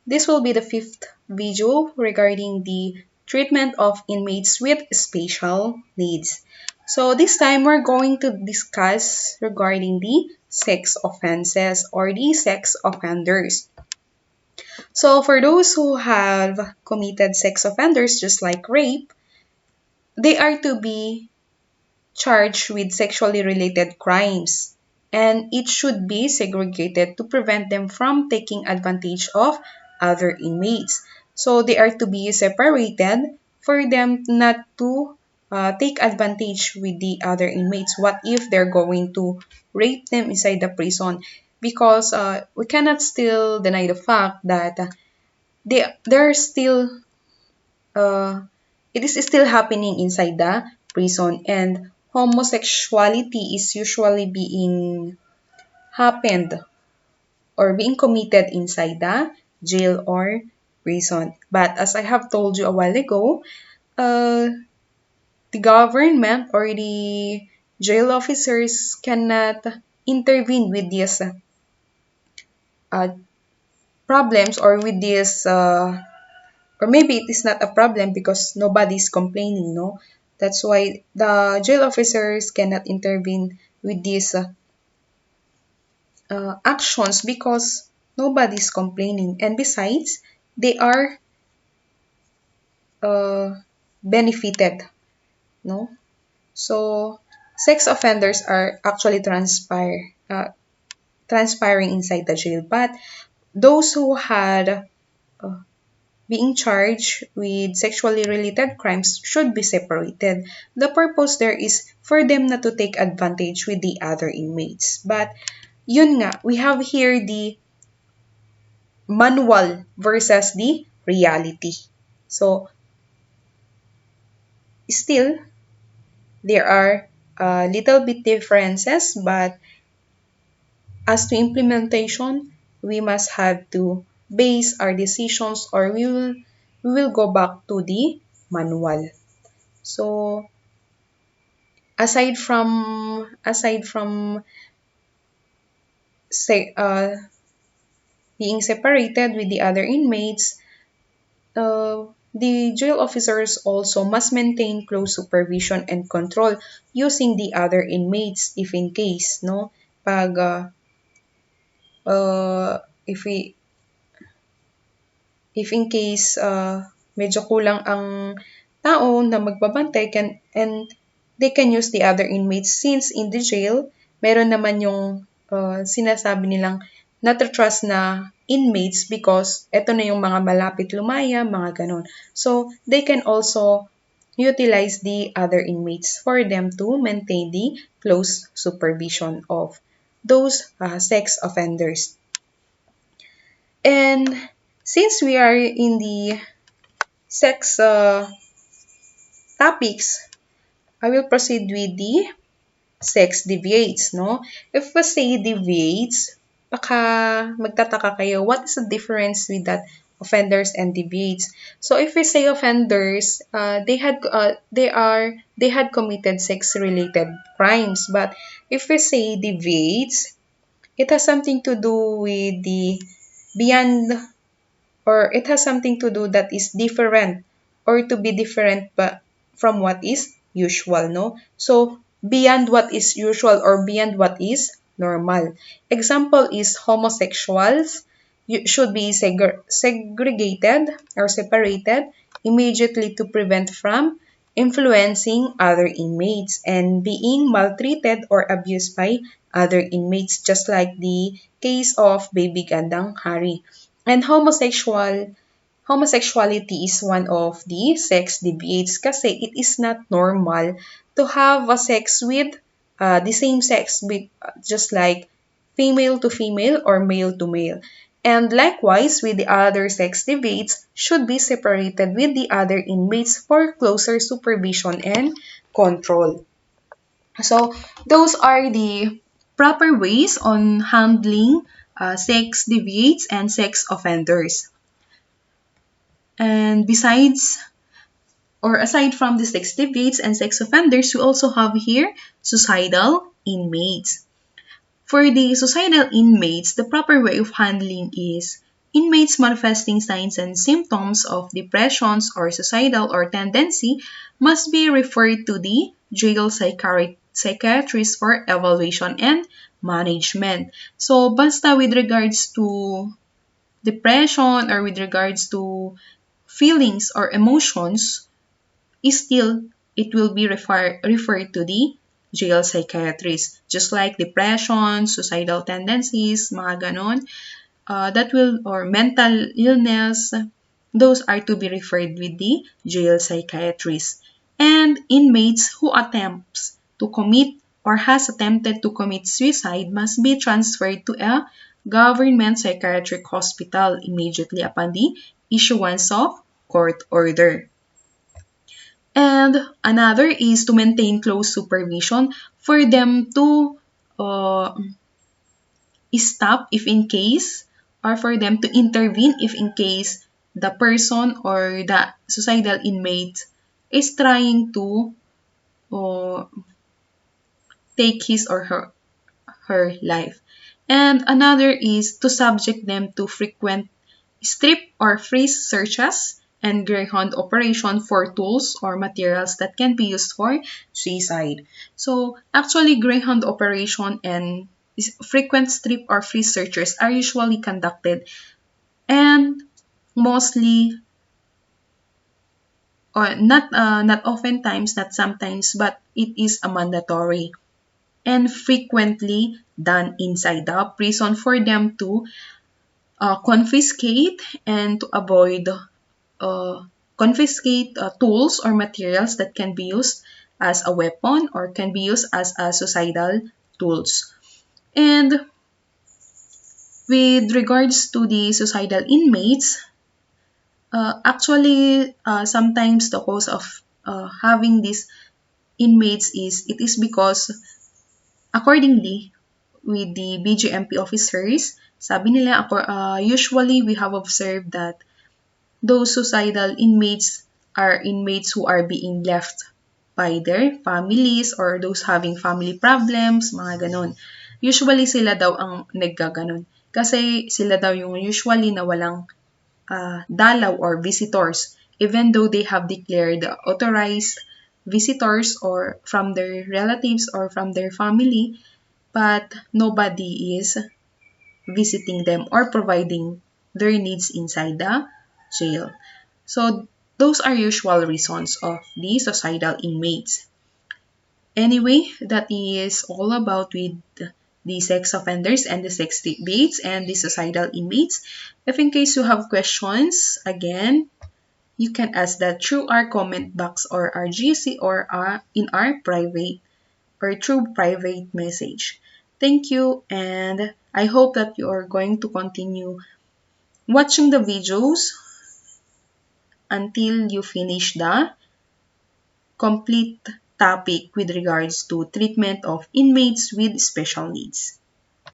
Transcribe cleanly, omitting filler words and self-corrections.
This will be the fifth video regarding the treatment of inmates with special needs. So this time we're going to discuss regarding the sex offenses or the sex offenders. So for those who have committed sex offenders just like rape, they are to be charged with sexually related crimes, and it should be segregated to prevent them from taking advantage of other inmates. So they are to be separated for them not to take advantage with the other inmates. What if they're going to rape them inside the prison? Because we cannot still deny the fact that they're still uh, it is still happening inside the prison, and homosexuality is usually being happened or being committed inside the jail or prison. But as I have told you a while ago, uh, the government or the jail officers cannot intervene with these uh, problems or with these or maybe it is not a problem because nobody's complaining, no? That's why the jail officers cannot intervene with these actions because nobody's complaining. And besides, they are uh, benefited, no? So, sex offenders are actually transpiring inside the jail. But those who had being charged with sexually related crimes should be separated. The purpose there is for them not to take advantage with the other inmates. But yun nga, we have here the manual versus the reality. So still, there are little bit differences, but as to implementation, we must have to base our decisions or we will go back to the manual. So aside from say being separated with the other inmates, the jail officers also must maintain close supervision and control using the other inmates if in case, no? Pag if we if in case medyo kulang ang tao na magbabantay and they can use the other inmates since in the jail meron naman yung sinasabi nilang natatrust na inmates because eto na yung mga malapit lumaya, mga ganon. So, they can also utilize the other inmates for them to maintain the close supervision of those sex offenders. And since we are in the sex topics, I will proceed with the sex deviates, no? If we say deviates, baka magtataka kayo, what is the difference with that offenders and deviates? So if we say offenders, they had committed sex-related crimes, but if we say deviates, it has something to do with the beyond or it has something to do that is different or to be different but from what is usual, no? So beyond what is usual or beyond what is normal. Example is homosexuals should be segregated or separated immediately to prevent from influencing other inmates and being maltreated or abused by other inmates, just like the case of baby Gandang Hari. And homosexuality is one of the sex deviates kasi it is not normal to have a sex with the same sex with just like female to female or male to male. And likewise with the other sex deviates should be separated with the other inmates for closer supervision and control. So those are the proper ways on handling sex deviates and sex offenders. And besides, or aside from the sex deviates and sex offenders, we also have here suicidal inmates. For the suicidal inmates, the proper way of handling is inmates manifesting signs and symptoms of depressions or suicidal or tendency must be referred to the jail psychiatrist for evaluation and management. So, basta with regards to depression or with regards to feelings or emotions, still it will be referred to the jail psychiatrist. Just like depression, suicidal tendencies, mga ganon, that will, or mental illness, those are to be referred with the jail psychiatrist. And inmates who attempts to commit or has attempted to commit suicide must be transferred to a government psychiatric hospital immediately upon the issuance of court order. And another is to maintain close supervision for them to stop if in case, or for them to intervene if in case the person or the suicidal inmate is trying to uh, take his or her life. And another is to subject them to frequent strip or freeze searches and greyhound operation for tools or materials that can be used for suicide. So actually greyhound operation and frequent strip or freeze searches are usually conducted, and mostly, or not oftentimes, not sometimes, but it is a mandatory and frequently done inside the prison for them to confiscate and to avoid confiscate tools or materials that can be used as a weapon or can be used as a suicidal tools. And with regards to the suicidal inmates, sometimes the cause of having these inmates is it is because accordingly with the BGMP officers, sabi nila usually we have observed that those suicidal inmates are inmates who are being left by their families or those having family problems, mga ganon. Usually sila daw ang naggaganon. Kasi sila daw yung usually na walang dalaw or visitors, even though they have declared authorized visitors or from their relatives or from their family, but nobody is visiting them or providing their needs inside the jail. So those are usual reasons of the suicidal inmates. Anyway, that is all about with the sex offenders and the sex debates and the suicidal inmates. If in case you have questions, again, you can ask that through our comment box or our GC or in our private or through private message. Thank you, and I hope that you are going to continue watching the videos until you finish the complete topic with regards to treatment of inmates with special needs.